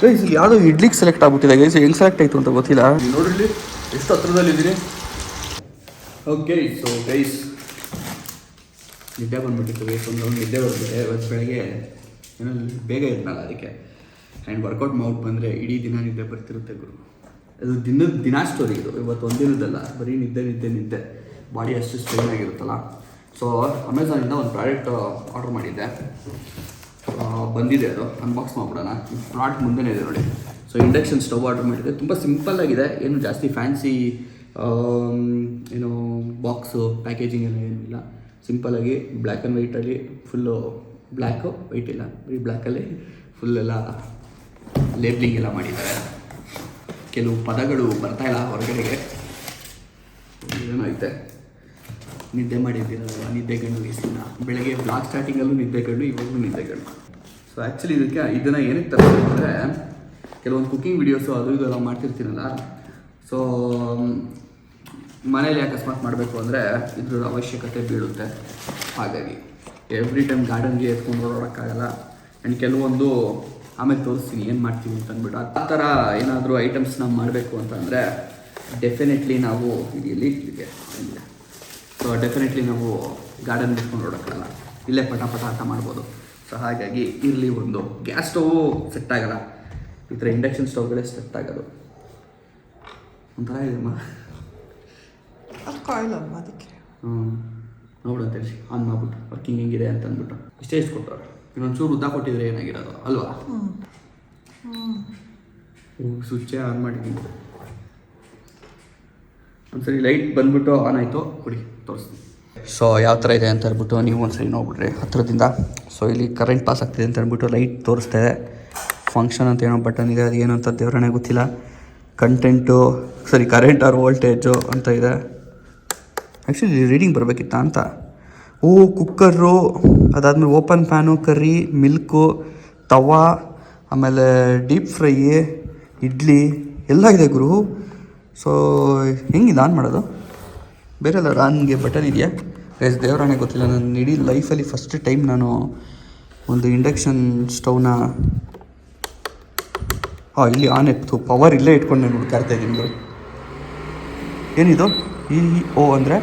Guys ಇಲ್ಲಿ ಯಾವುದೋ ಇಡ್ಲಿಗೆ ಸೆಲೆಕ್ಟ್ ಆಗ್ಬಿಟ್ಟಿದೆ ಗೈಸ್, ಹೆಂಗೆ ಸೆಲೆಕ್ಟ್ ಆಯಿತು ಅಂತ ಗೊತ್ತಿಲ್ಲ. ನೋಡಿರ್ಲಿ ಎಷ್ಟು ಹತ್ರದಲ್ಲಿದ್ದೀನಿ. ಓಕೆ ಸೊ ಗೈಸ್ ನಿದ್ದೆ ಬಂದುಬಿಟ್ಟಿತ್ತು ಗೈಸ್, ಒಂದು ನಿದ್ದೆ ಬಂದುಬಿಟ್ಟೆ. ಇವತ್ತು ಬೆಳಗ್ಗೆ ಏನೋ ಬೇಗ ಇದ್ನಲ್ಲ ಅದಕ್ಕೆ. ಆ್ಯಂಡ್ ವರ್ಕೌಟ್ ಮಾಡ್ಬಿಟ್ಟು ಬಂದರೆ ಇಡೀ ದಿನ ನಿದ್ದೆ ಬರ್ತಿರುತ್ತೆ ಗುರು. ಅದು ದಿನ ಸ್ಟೋರಿ ಇದು, ಇವತ್ತು ಒಂದಿನದಲ್ಲ, ಬರೀ ನಿದ್ದೆ ಬಾಡಿ ಅಷ್ಟು ಸ್ಟ್ರೈನ್ ಆಗಿರುತ್ತಲ್ಲ. ಸೊ ಅಮೆಝಾನಿಂದ ಒಂದು ಪ್ರಾಡಕ್ಟ್ ಆರ್ಡ್ರ್ ಮಾಡಿದ್ದೆ, ಬಂದಿದೆ. ಅದು ಅನ್ಬಾಕ್ಸ್ ಮಾಡ್ಬಿಡೋಣ. ಪ್ರಾಡಕ್ಟ್ ಮುಂದೆನೇ ಇದೆ ನೋಡಿ. ಸೊ ಇಂಡಕ್ಷನ್ ಸ್ಟವ್ ಆರ್ಡ್ರ್ ಮಾಡಿದ್ದೆ, ತುಂಬ ಸಿಂಪಲ್ಲಾಗಿದೆ, ಏನು ಜಾಸ್ತಿ ಫ್ಯಾನ್ಸಿ ಏನೋ ಬಾಕ್ಸು ಪ್ಯಾಕೇಜಿಂಗ್ ಎಲ್ಲ ಏನಿಲ್ಲ. ಸಿಂಪಲ್ಲಾಗಿ ಬ್ಲ್ಯಾಕ್ ಆ್ಯಂಡ್ ವೈಟಲ್ಲಿ ಫುಲ್ಲು ಬ್ಲ್ಯಾಕು ವೈಟ್ ಇಲ್ಲ, ಬರೀ ಬ್ಲ್ಯಾಕಲ್ಲಿ ಫುಲ್ಲೆಲ್ಲ ಲೇಬ್ಲಿಂಗ್ ಎಲ್ಲ ಮಾಡಿದ್ದಾರೆ. ಕೆಲವು ಪದಗಳು ಬರ್ತಾಯಿಲ್ಲ ಹೊರಗಡೆಗೆ. ಏನೈತೆ ನಿದ್ದೆ ಮಾಡಿದ್ದೀರಲ್ವ, ನಿದ್ದೆಗಣ್ಣು ದಿನ ಬೆಳಗ್ಗೆ ಬ್ಲಾಗ್ ಸ್ಟಾರ್ಟಿಂಗಲ್ಲೂ ನಿದ್ದೆಗಣ್ಣು, ಇವಾಗಲೂ ನಿದ್ದೆಗಣ್ಣು. ಸೊ ಆ್ಯಕ್ಚುಲಿ ಇದನ್ನು ಏನಕ್ಕೆ ತರ್ತೀನಿ ಅಂದರೆ, ಕೆಲವೊಂದು ಕುಕ್ಕಿಂಗ್ ವೀಡಿಯೋಸು ಅದು ಇದೆಲ್ಲ ಮಾಡ್ತಿರ್ತೀನಲ್ಲ. ಸೊ ಮನೇಲಿ ಅಕಸ್ಮಾತ್ ಮಾಡಬೇಕು ಅಂದರೆ ಇದ್ರ ಅವಶ್ಯಕತೆ ಬೀಳುತ್ತೆ. ಹಾಗಾಗಿ ಎವ್ರಿ ಟೈಮ್ ಗಾರ್ಡನ್ಗೆ ಎತ್ಕೊಂಡು ಓಡೋಕ್ಕಾಗಲ್ಲ. ಆ್ಯಂಡ್ ಕೆಲವೊಂದು ಆಮೇಲೆ ತೋರಿಸ್ತೀನಿ ಏನು ಮಾಡ್ತೀವಿ ಅಂತ ಅಂದ್ಬಿಟ್ಟು. ಆ ಥರ ಏನಾದರೂ ಐಟಮ್ಸ್ ನಾವು ಮಾಡಬೇಕು ಅಂತಂದರೆ ಡೆಫಿನೆಟ್ಲಿ ನಾವು ಇಲ್ಲಿ ಸೊ ಡೆಫಿನೆಟ್ಲಿ ನಾವು ಗಾರ್ಡನ್ ಬಿಟ್ಕೊಂಡು ಓಡೋಕ್ಕಾಗಲ್ಲ, ಇಲ್ಲೇ ಪಟ ಆಟ ಮಾಡ್ಬೋದು. ಸೊ ಹಾಗಾಗಿ ಇರಲಿ, ಒಂದು ಗ್ಯಾಸ್ ಸ್ಟೌವು ಸೆಟ್ ಆಗೋಲ್ಲ, ಈ ಥರ ಇಂಡಕ್ಷನ್ ಸ್ಟವ್ಗಳೇ ಸೆಟ್ ಆಗೋದು. ಒಂಥರ ಇದೆಮ್ಮ ಅದಕ್ಕೆ ನೋಡು ಅಂತೇಳಿ ಆನ್ ಮಾಡ್ಬಿಟ್ಟು ವರ್ಕಿಂಗ್ ಹೆಂಗಿದೆ ಅಂತ ಅಂದ್ಬಿಟ್ಟು ಇಷ್ಟೇ ಕೊಟ್ಟವ್ರೆ. ಇನ್ನೊಂಚೂರು ಉದ್ದ ಕೊಟ್ಟಿದ್ರೆ ಏನಾಗಿರೋದು ಅಲ್ವಾ. ಸ್ವಿಚ್ಚೇ ಆನ್ ಮಾಡಿದ್ದೀನಿ. ಒಂದ್ಸರಿ ಲೈಟ್ ಬಂದ್ಬಿಟ್ಟು ಆನ್ ಆಯಿತು, ಕೊಡಿ ತೋರಿಸ್ತೀನಿ. ಸೊ ಯಾವ ಥರ ಇದೆ ಅಂತ ಹೇಳ್ಬಿಟ್ಟು ನೀವು ಒಂದ್ಸರಿ ನೋಡ್ಬಿಟ್ರಿ ಹತ್ರದಿಂದ. ಸೊ ಇಲ್ಲಿ ಕರೆಂಟ್ ಪಾಸ್ ಆಗ್ತಿದೆ ಅಂತ ಅಂದ್ಬಿಟ್ಟು ಲೈಟ್ ತೋರಿಸ್ತಾ ಇದೆ. ಫಂಕ್ಷನ್ ಅಂತ ಏನೋ ಬಟನ್ ಇದೆ, ಅದು ಏನು ಅಂತ ದೇವರಣೆ ಗೊತ್ತಿಲ್ಲ. ಕರೆಂಟ್ ಆರ್ ವೋಲ್ಟೇಜು ಅಂತ ಇದೆ. ಆ್ಯಕ್ಚುಲಿ ರೀಡಿಂಗ್ ಬರಬೇಕಿತ್ತ ಅಂತ. ಕುಕ್ಕರು, ಅದಾದ್ಮೇಲೆ ಓಪನ್ ಪ್ಯಾನು, ಕರ್ರಿ, ಮಿಲ್ಕು, ತವಾ, ಆಮೇಲೆ ಡೀಪ್ ಫ್ರೈ, ಇಡ್ಲಿ ಎಲ್ಲ ಇದೆ ಗುರು. ಸೊ ಹೆಂಗಿದೆ ಆನ್ ಮಾಡೋದು? ಬೇರೆ ಎಲ್ಲ ಆನ್ಗೆ ಬಟನ್ ಇದೆಯಾ? ದೇವರಾಣೆ ಗೊತ್ತಿಲ್ಲ. ನನ್ನ ಇಡೀ ಲೈಫಲ್ಲಿ ಫಸ್ಟ್ ಟೈಮ್ ನಾನು ಒಂದು ಇಂಡಕ್ಷನ್ ಸ್ಟವ್ನ ಇಲ್ಲಿ ಆನ್ ಇತ್ತು. ಪವರ್ ಇಲ್ಲೇ ಇಟ್ಕೊಂಡು ನಾನು ಹುಡ್ಕಾಡ್ತಾ ಇದ್ದೀನಿ. ಏನಿದು ಇ.ಓ ಅಂದರೆ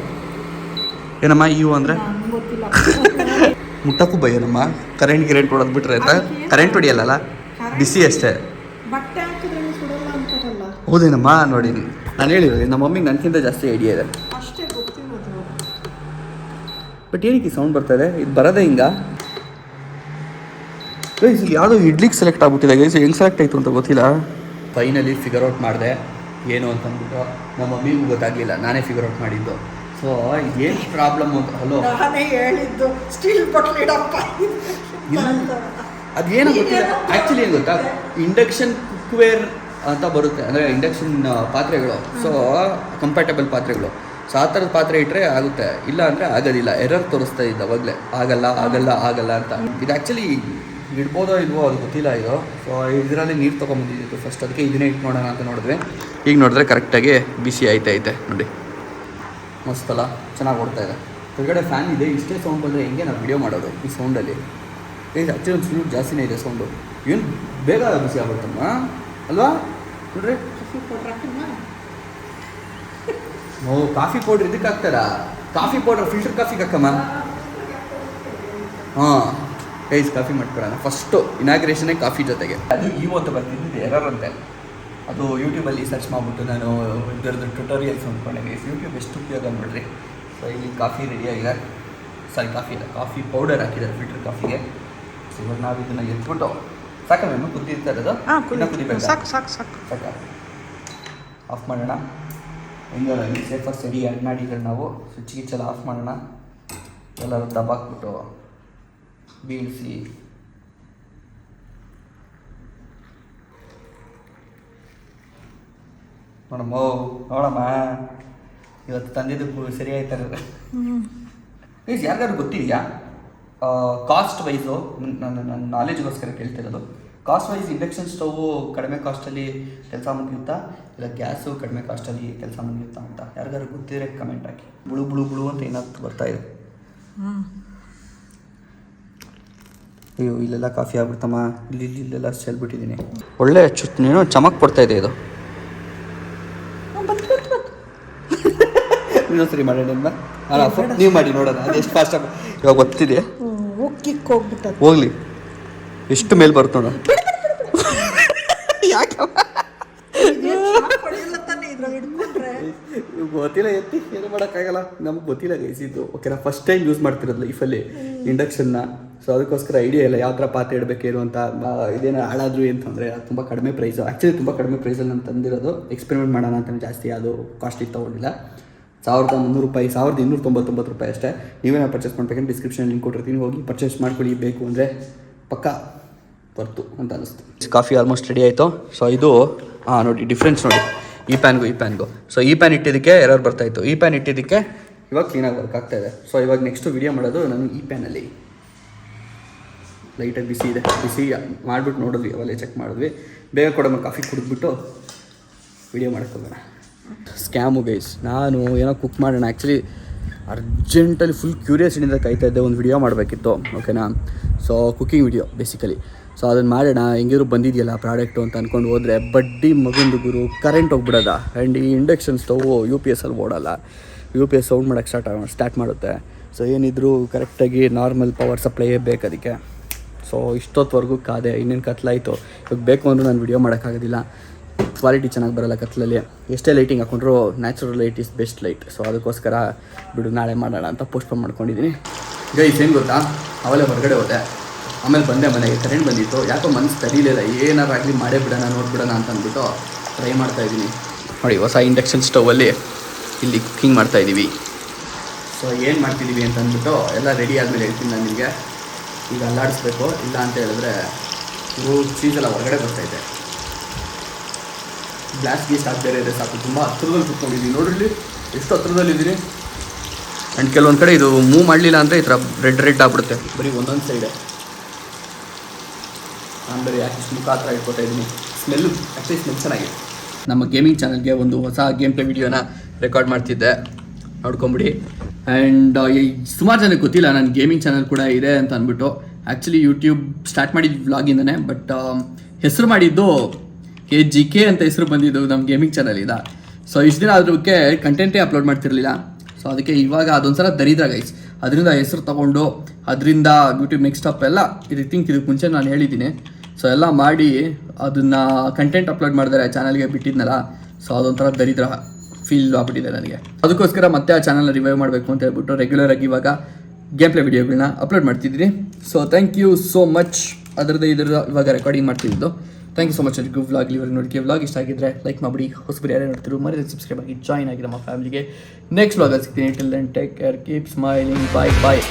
ಏನಮ್ಮ? ಇ.ಓ ಅಂದರೆ ಮುಟ್ಟಕ್ಕೂ ಭಯನಮ್ಮ. ಕರೆಂಟ್ ಹೊಡೆದು ಬಿಟ್ರೆ ಅಂತ. ಕರೆಂಟ್ ಹೊಡಿಯಲ್ಲ, ಬಿಸಿ ಅಷ್ಟೇ. ಹೌದೇನಮ್ಮ? ನೋಡಿ ನಾನು ಹೇಳಿದ್ದೆ, ನಮ್ಮ ಮಮ್ಮಿಗೆ ನನಗಿಂತ ಜಾಸ್ತಿ ಐಡಿಯಾ ಇದೆ. ಬಟ್ ಏನಕ್ಕೆ ಸೌಂಡ್ ಬರ್ತಾಯಿದೆ? ಇದು ಬರೋದೇ ಹಿಂಗ ಗೈಸ್. ಇಲ್ಲಿ ಯಾವುದೋ ಇಡ್ಲಿಗೆ ಸೆಲೆಕ್ಟ್ ಆಗ್ಬಿಟ್ಟಿದೆ ಗೈಸ್, ಹೆಂಗೆ ಸೆಲೆಕ್ಟ್ ಆಯಿತು ಅಂತ ಗೊತ್ತಿಲ್ಲ. ಫೈನಲಿ ಫಿಗರ್ ಔಟ್ ಮಾಡಿದೆ ಏನು ಅಂತಂದ್ಬಿಟ್ಟು. ನಮ್ಮ ಮಮ್ಮಿಗೂ ಗೊತ್ತಾಗಲಿಲ್ಲ, ನಾನೇ ಫಿಗರ್ ಔಟ್ ಮಾಡಿದ್ದು. ಸೊ ಏನು ಪ್ರಾಬ್ಲಮ್ ಅಂತ. ಹಲೋ, ಹೇಳಿದ್ದು ಸ್ಟೀಲ್ ಬಟ್ಲಿಡಪ್ಪ, ಅದೇನು ಗೊತ್ತಿಲ್ಲ. ಆ್ಯಕ್ಚುಲಿ ಏನು ಗೊತ್ತಾ, ಇಂಡಕ್ಷನ್ ಕುಕ್ವೇರ್ ಅಂತ ಬರುತ್ತೆ, ಅಂದರೆ ಇಂಡಕ್ಷನ್ ಪಾತ್ರೆಗಳು. ಸೊ ಕಂಪ್ಯಾಟಬಲ್ ಪಾತ್ರೆಗಳು. ಸೊ ಆ ಥರದ ಪಾತ್ರೆ ಇಟ್ಟರೆ ಆಗುತ್ತೆ, ಇಲ್ಲ ಅಂದರೆ ಆಗೋದಿಲ್ಲ. ಎರರ್ ತೋರಿಸ್ತಾ ಇದ್ದ ಅವಾಗಲೇ, ಆಗಲ್ಲ ಅಂತ. ಇದು ಆ್ಯಕ್ಚುಲಿ ಇಡ್ಬೋದೋ ಇಲ್ವೋ ಅದು ಗೊತ್ತಿಲ್ಲ ಇದು. ಸೊ ಇದರಲ್ಲಿ ನೀರು ತೊಗೊಂಬಂದಿದ್ದು ಫಸ್ಟ್, ಅದಕ್ಕೆ ಇದನ್ನೇ ಇಟ್ಟು ನೋಡೋಣ ಅಂತ ನೋಡಿದ್ವಿ. ಈಗ ನೋಡಿದ್ರೆ ಕರೆಕ್ಟಾಗಿ ಬಿಸಿ ಐತೆ ನೋಡಿ. ಮಸ್ತಲ್ಲ, ಚೆನ್ನಾಗಿ ಓಡ್ತಾ ಇದೆ. ಹೊರಗಡೆ ಫ್ಯಾನ್ ಇದೆ. ಇಷ್ಟೇ ಸೌಂಡ್ ಬಂದರೆ ಹೆಂಗೆ ನಾವು ವಿಡಿಯೋ ಮಾಡೋದು ಈ ಸೌಂಡಲ್ಲಿ? ಇದು ಆ್ಯಕ್ಚುಲಿ ಒಂದು ಸ್ವಲ್ಪ ಜಾಸ್ತಿನೇ ಇದೆ ಸೌಂಡು. ಏನು ಬೇಗ ಬಿಸಿ ಆಗ್ಬಿಡ್ತಮ್ಮ ಅಲ್ವಾ? ನೋಡ್ರಿ, ಕಾಫಿ ಪೌಡ್ರ್ ಇದಕ್ಕೆ ಹಾಕ್ತಾರಾ? ಕಾಫಿ ಪೌಡ್ರ್ ಫಿಲ್ಟರ್ ಕಾಫಿಗೆ ಹಾಕಮ್ಮ. ಗೈಸ್ ಕಾಫಿ ಮಾಡ್ಕೊಡೋಣ. ಫಸ್ಟು ಇನಾಗ್ರೇಷನೇ ಕಾಫಿ ಜೊತೆಗೆ. ಅದು ಅಂತ ಬರ್ತಿದ್ದು ಎರರ್ ಅಂತೆ. ಅದು ಯೂಟ್ಯೂಬಲ್ಲಿ ಸರ್ಚ್ ಮಾಡಿಬಿಟ್ಟು ನಾನು ಇದರದ್ದು ಟ್ಯುಟೋರಿಯಲ್ಸ್ ಅಂದ್ಕೊಂಡೆ ಗೈಸ್. ಯೂಟ್ಯೂಬ್ ಎಷ್ಟು ಉಪಯೋಗ ನೋಡಿರಿ. ಸೊ ಇಲ್ಲಿ ಕಾಫಿ ರೆಡಿಯಾಗಿದೆ. ಕಾಫಿ ಪೌಡರ್ ಹಾಕಿದ್ದಾರೆ ಫಿಲ್ಟರ್ ಕಾಫಿಗೆ. ಸೊ ಇವಾಗ ನಾವು ಇದನ್ನು ಎತ್ಬಿಟ್ಟು ಸಾಕಮ್ಮ ಕುದ್ದಿರ್ತಾ ಇರೋದು, ಇನ್ನೂ ಕುದಿಬೇಕು. ಸಾಕು ಆಫ್ ಮಾಡೋಣ. ಹೆಂಗೆ ಸೇಫರ್ ಸರಿ ಆ್ಯಡ್ ಮಾಡಿದ್ರೆ ನಾವು ಸ್ವಿಚ್ ಗಿಚ್ಚೆಲ್ಲ ಆಫ್ ಮಾಡೋಣ. ಎಲ್ಲರೂ ದಬ್ಬಾಕ್ಬಿಟ್ಟು ಬೀಳಿಸಿ ನೋಡಮ್ಮ ಇವತ್ತು ತಂದಿದ್ದು ಸರಿ ಆಯ್ತಾರೆ. ಪ್ಲೀಸ್ ಯಾರಿಗಾದ್ರು ಗೊತ್ತಿದೆಯಾ ಕಾಸ್ಟ್ ವೈಸು? ನನ್ನ ನಾಲೆಜ್ಗೋಸ್ಕರ ಕೇಳ್ತಿರೋದು. ಕಾಸ್ಟ್ ವೈಸ್ ಇಂಡಕ್ಷನ್ ಸ್ಟೌವು ಕಡಿಮೆ ಕಾಸ್ಟಲ್ಲಿ ಕೆಲಸ ಮುಗಿಯುತ್ತಾ, ಇಲ್ಲ ಗ್ಯಾಸು ಕಡಿಮೆ ಕಾಸ್ಟಲ್ಲಿ ಕೆಲಸ ಮುಗಿಯುತ್ತಾ ಅಂತ ಯಾರಿಗಾದ್ರು ಗೊತ್ತಿದ್ರೆ ಕಮೆಂಟ್ ಹಾಕಿ. ಬುಳು ಅಂತ ಏನಾದ್ರು ಬರ್ತಾಯಿದೆ. ಅಯ್ಯೋ ಇಲ್ಲೆಲ್ಲ ಕಾಫಿ ಆಗ್ಬಿಡ್ತಮ್ಮ, ಇಲ್ಲೆಲ್ಲ ಚೆಲ್ಬಿಟ್ಟಿದ್ದೀನಿ. ಒಳ್ಳೆ ನೀನು ಚಮಕ್ ಕೊಡ್ತಾ ಇದೆ ಇದು. ಇನ್ನೊಂದ್ಸರಿ ಮಾಡೋಣ ನೀವು ಮಾಡಿ ನೋಡೋಣ ಅದು ಎಷ್ಟು ಫಾಸ್ಟ್ ಆಗಿ ಇವಾಗ ಗೊತ್ತಿದೆ. ಕಿಕ್ ಹೋಗ್ಬಿಟ್ಟದ ಹೋಗ್ಲಿ, ಎಷ್ಟು ಮೇಲ್ ಬರುತ್ತೆ ನೋಡ. ಯಾಕೆ ಗೊತ್ತಿಲ್ಲ, ಎತ್ತಿ ಏನು ಮಾಡೋಕ್ಕಾಗಲ್ಲ, ನಮ್ಗೆ ಗೊತ್ತಿಲ್ಲ ಗೈಸಿದ್ದು. ಓಕೆನಾ, ಫಸ್ಟ್ ಟೈಮ್ ಯೂಸ್ ಮಾಡ್ತಿರೋದು ಲೈಫಲ್ಲಿ ಇಂಡಕ್ಷನ್ನ. ಸೊ ಅದಕ್ಕೋಸ್ಕರ ಐಡಿಯಾ ಇಲ್ಲ ಯಾವ ಥರ ಪಾತ್ರೆ ಇಡಬೇಕೇನು ಅಂತ. ಇದೇನೋ ಹಾಳಾದ್ರು ಅಂತಂದರೆ ಅದು ತುಂಬ ಕಡಿಮೆ ಪ್ರೈಸು, ಆ್ಯಕ್ಚುಲಿ ತುಂಬ ಕಡಿಮೆ ಪ್ರೈಸಲ್ಲಿ ನಾನು ತಂದಿರೋದು. ಎಕ್ಸ್ಪೆರಿಮೆಂಟ್ ಮಾಡೋಣ ಅಂತ ಜಾಸ್ತಿ ಅದು ಕಾಸ್ಟ್ಲಿ ತೊಗೊಂಡಿಲ್ಲ. 1300 ರೂಪಾಯಿ, 1299 ರೂಪಾಯಿ ಅಷ್ಟೇ. ನೀವೇನೋ ಪರ್ಚೇಸ್ ಮಾಡ್ಬೇಕಂದ್ರೆ ಡಿಸ್ಕ್ರಿಪ್ಷನ್ ಲಿಂಕ್ ಕೊಟ್ಟಿರ್ತೀನಿ, ಹೋಗಿ ಪರ್ಚೇಸ್ ಮಾಡ್ಕೊಳ್ಳಿ. ಬೇಕು ಅಂದರೆ ಪಕ್ಕಾ ಬರ್ತು ಅಂತ ಅನಿಸ್ತು. ಕಾಫಿ ಆಲ್ಮೋಸ್ಟ್ ರೆಡಿ ಆಯಿತು. ಸೊ ಇದು ನೋಡಿ ಡಿಫ್ರೆನ್ಸ್ ನೋಡಿ ಈ ಪ್ಯಾನ್ಗೂ. ಸೊ ಈ ಪ್ಯಾನ್ ಇಟ್ಟಿದ್ದಕ್ಕೆ ಎರರ್ ಬರ್ತಾಯಿತ್ತು, ಈ ಪ್ಯಾನ್ ಇಟ್ಟಿದ್ದಕ್ಕೆ ಇವಾಗ ಕ್ಲೀನಾಗಿ ವರ್ಕ್ ಆಗ್ತಾಯಿದೆ. ಸೊ ಇವಾಗ ನೆಕ್ಸ್ಟು ವೀಡಿಯೋ ಮಾಡೋದು ನಾನು ಈ ಪ್ಯಾನಲ್ಲಿ. ಲೈಟಾಗಿ ಬಿಸಿ ಇದೆ, ಬಿಸಿ ಮಾಡಿಬಿಟ್ಟು ನೋಡಿದ್ವಿ, ಅವೆಲ್ಲ ಚೆಕ್ ಮಾಡಿದ್ವಿ. ಬೇಗ ಕೊಡೋಣ, ಕಾಫಿ ಕುಡಿದ್ಬಿಟ್ಟು ವೀಡಿಯೋ ಮಾಡ್ಕೊಳ್ಳೋಣ. ಸ್ಕ್ಯಾಮು ಗೈಸ್, ನಾನು ಏನೋ ಕುಕ್ ಮಾಡೋಣ ಆ್ಯಕ್ಚುಲಿ ಅರ್ಜೆಂಟಲ್ಲಿ ಫುಲ್ ಕ್ಯೂರಿಯಾಸಿಟಿಯಿಂದ ಕಾಯ್ತಾ ಇದ್ದೆ, ಒಂದು ವಿಡಿಯೋ ಮಾಡಬೇಕಿತ್ತು. ಓಕೆನಾ, so cooking video basically. So ಅದನ್ನು ಮಾಡೋಣ, ಹೆಂಗಿದ್ರು ಬಂದಿದೆಯಲ್ಲ ಪ್ರಾಡಕ್ಟು ಅಂತ ಅಂದ್ಕೊಂಡು ಹೋದರೆ ಬಡ್ಡಿ ಮಗಂದು ಗುರು ಕರೆಂಟ್ ಹೋಗ್ಬಿಡೋದ. ಆ್ಯಂಡ್ ಈ ಇಂಡಕ್ಷನ್ ಸ್ಟೌವು UPS ಅಲ್ಲಿ ಓಡಲ್ಲ, UPS ಸೌಂಡ್ ಮಾಡೋಕ್ಕೆ ಸ್ಟಾರ್ಟ್ ಮಾಡುತ್ತೆ. ಸೊ ಏನಿದ್ರು ಕರೆಕ್ಟಾಗಿ ನಾರ್ಮಲ್ ಪವರ್ ಸಪ್ಲೈಯೇ ಬೇಕು ಅದಕ್ಕೆ. ಸೊ ಇಷ್ಟೊತ್ತವರೆಗೂ ಕಾದೆ, ಇನ್ನೇನು ಕತ್ಲಾಯಿತು. ಇವಾಗ ಬೇಕು ಅಂದರೂ ನಾನು ವಿಡಿಯೋ ಮಾಡೋಕ್ಕಾಗೋದಿಲ್ಲ, ಕ್ವಾಲಿಟಿ ಚೆನ್ನಾಗಿ ಬರೋಲ್ಲ ಕತ್ಲಲ್ಲಿ. ಎಷ್ಟೇ ಲೈಟಿಂಗ್ ಹಾಕೊಂಡ್ರು natural light is best light. So ಅದಕ್ಕೋಸ್ಕರ ಬಿಡು ನಾಳೆ ಮಾಡೋಣ ಅಂತ ಪೋಸ್ಟ್ಪೋನ್ ಮಾಡ್ಕೊಂಡಿದ್ದೀನಿ. ಗೈಸ್ ಏನು ಗೊತ್ತಾ, ಅವೆಲ್ಲ ಹೊರಗಡೆ ಹೋದೆ, ಆಮೇಲೆ ಬಂದೆ ಮನೆಗೆ, ಕರೆಂಟ್ ಬಂದಿತ್ತು. ಯಾಕೋ ಮನಸ್ಸು ತಡೀಲಿಲ್ಲ, ಏನಾರು ಆಗಲಿ ಮಾಡೇ ಬಿಡೋಣ, ನೋಡ್ಬಿಡೋಣ ಅಂತ ಅಂದ್ಬಿಟ್ಟು ಟ್ರೈ ಮಾಡ್ತಾಯಿದ್ದೀನಿ. ನೋಡಿ ಹೊಸ ಇಂಡಕ್ಷನ್ ಸ್ಟೌವಲ್ಲಿ ಇಲ್ಲಿ ಕುಕ್ಕಿಂಗ್ ಮಾಡ್ತಾಯಿದ್ದೀವಿ. ಸೊ ಏನು ಮಾಡ್ತಿದ್ದೀವಿ ಅಂತ ಅಂದ್ಬಿಟ್ಟು ಎಲ್ಲ ರೆಡಿ ಆದಮೇಲೆ ಹೇಳ್ತೀನಿ ನಾನು ನಿಮಗೆ. ಈಗ ಅಲ್ಲಾಡಿಸ್ಬೇಕು, ಇಲ್ಲ ಅಂತ ಹೇಳಿದ್ರೆ ಚೀಸೆಲ್ಲ ಹೊರಗಡೆ ಬರ್ತಾಯಿದೆ. ಗ್ಲಾಸ್ ಗೀಸ್ ಬೇರೆ ಇದೆ ಸಾಕು. ತುಂಬ ಹತ್ರದಲ್ಲಿ ಕುತ್ಕೊಂಡಿದ್ದೀನಿ, ನೋಡಿರಲಿ ಎಷ್ಟು ಹತ್ರದಲ್ಲಿದ್ದೀನಿ. ಆ್ಯಂಡ್ ಕೆಲವೊಂದು ಕಡೆ ಇದು ಮೂವ್ ಮಾಡಲಿಲ್ಲ ಅಂದರೆ ಈ ಥರ ರೆಡ್ ಆಗಿಬಿಡುತ್ತೆ, ಬರೀ ಒಂದೊಂದು ಸೈಡೆ. ನಾನು ಬರೀ ಯಾಕೆ ಮುಖ ಹತ್ರ ಇಟ್ಕೊತಾ ಇದ್ದೀನಿ. ಸ್ಮೆಲ್ಲು ಆ್ಯಕ್ಚುಲಿ ಸ್ಮೆಲ್ ಚೆನ್ನಾಗಿದೆ. ನಮ್ಮ ಗೇಮಿಂಗ್ ಚಾನಲ್ಗೆ ಒಂದು ಹೊಸ ಗೇಮ್ ಪ್ಲೇ ವಿಡಿಯೋನ ರೆಕಾರ್ಡ್ ಮಾಡ್ತಿದ್ದೆ, ನೋಡ್ಕೊಂಬಿಡಿ. ಆ್ಯಂಡ್ ಸುಮಾರು ಜನಕ್ಕೆ ಗೊತ್ತಿಲ್ಲ ನನ್ನ ಗೇಮಿಂಗ್ ಚಾನಲ್ ಕೂಡ ಇದೆ ಅಂತ ಅಂದ್ಬಿಟ್ಟು. ಆ್ಯಕ್ಚುಲಿ ಯೂಟ್ಯೂಬ್ ಸ್ಟಾರ್ಟ್ ಮಾಡಿದ್ದು ವ್ಲಾಗಿಂದನೇ, ಬಟ್ ಹೆಸರು ಮಾಡಿದ್ದು KGK ಅಂತ ಹೆಸರು ಬಂದಿದ್ದು ನಮ್ಮ ಗೇಮಿಂಗ್ ಚಾನಲಿಂದ. ಸೊ ಇಷ್ಟು ದಿನ ಅದಕ್ಕೆ ಕಂಟೆಂಟೇ ಅಪ್ಲೋಡ್ ಮಾಡ್ತಿರಲಿಲ್ಲ. ಸೊ ಅದಕ್ಕೆ ಇವಾಗ ಅದೊಂದ್ಸಲ ದರಿದ್ರ ಗೈಸ್, ಅದರಿಂದ ಹೆಸರು ತೊಗೊಂಡು ಅದರಿಂದ ಯೂಟ್ಯೂಬ್ ನೆಕ್ಸ್ಟ್ ಅಪ್ ಎಲ್ಲ ಇದಕ್ಕೆ ಮುಂಚೆ ನಾನು ಹೇಳಿದ್ದೀನಿ. ಸೊ ಎಲ್ಲ ಮಾಡಿ ಅದನ್ನು ಕಂಟೆಂಟ್ ಅಪ್ಲೋಡ್ ಮಾಡಿದರೆ ಚಾನಲ್ಗೆ ಬಿಟ್ಟಿದ್ನಲ್ಲ, ಸೊ ಅದೊಂಥರ ದರಿದ್ರ ಫೀಲ್ ಆಗ್ಬಿಟ್ಟಿದೆ ನನಗೆ. ಅದಕ್ಕೋಸ್ಕರ ಮತ್ತೆ ಆ ಚಾನಲ್ನ ರಿವೈವ್ ಮಾಡಬೇಕು ಅಂತ ಹೇಳ್ಬಿಟ್ಟು ರೆಗ್ಯುಲರಾಗಿ ಇವಾಗ ಗೇಮ್ ಪ್ಲೇ ವಿಡಿಯೋಗಳನ್ನ ಅಪ್ಲೋಡ್ ಮಾಡ್ತಿದ್ದೀನಿ. So thank you so much. ಅದರದ್ದು ಇವಾಗ ರೆಕಾರ್ಡಿಂಗ್ ಮಾಡ್ತಿದ್ದು. Thank you so much. ಎಲ್ಲರಿಗೂ ವ್ಲಾಗ್ ಇಲ್ಲಿವರೆಗೆ ನೋಡಿಕೆ ವ್ಲಾಗ್ ಇಷ್ಟ ಆಗಿದ್ರೆ ಲೈಕ್ ಮಾಡಿಬಿಡಿ. ಹೊಸಬರು ಯಾರೇ ನೋಡ್ತಿರು ಮರಿದ ಸಬ್ಸ್ಕ್ರೈಬ್ ಆಗಿ ಜಾಯ್ನ್ ಆಗಿ ನಮ್ಮ ಫ್ಯಾಮಿಲಿಗೆ. ನೆಕ್ಸ್ಟ್ ವ್ಲಾಗಲ್ಲಿ ಸಿಗ್ತೀನಿ. Till then take care, keep smiling, bye ಬಾಯ್.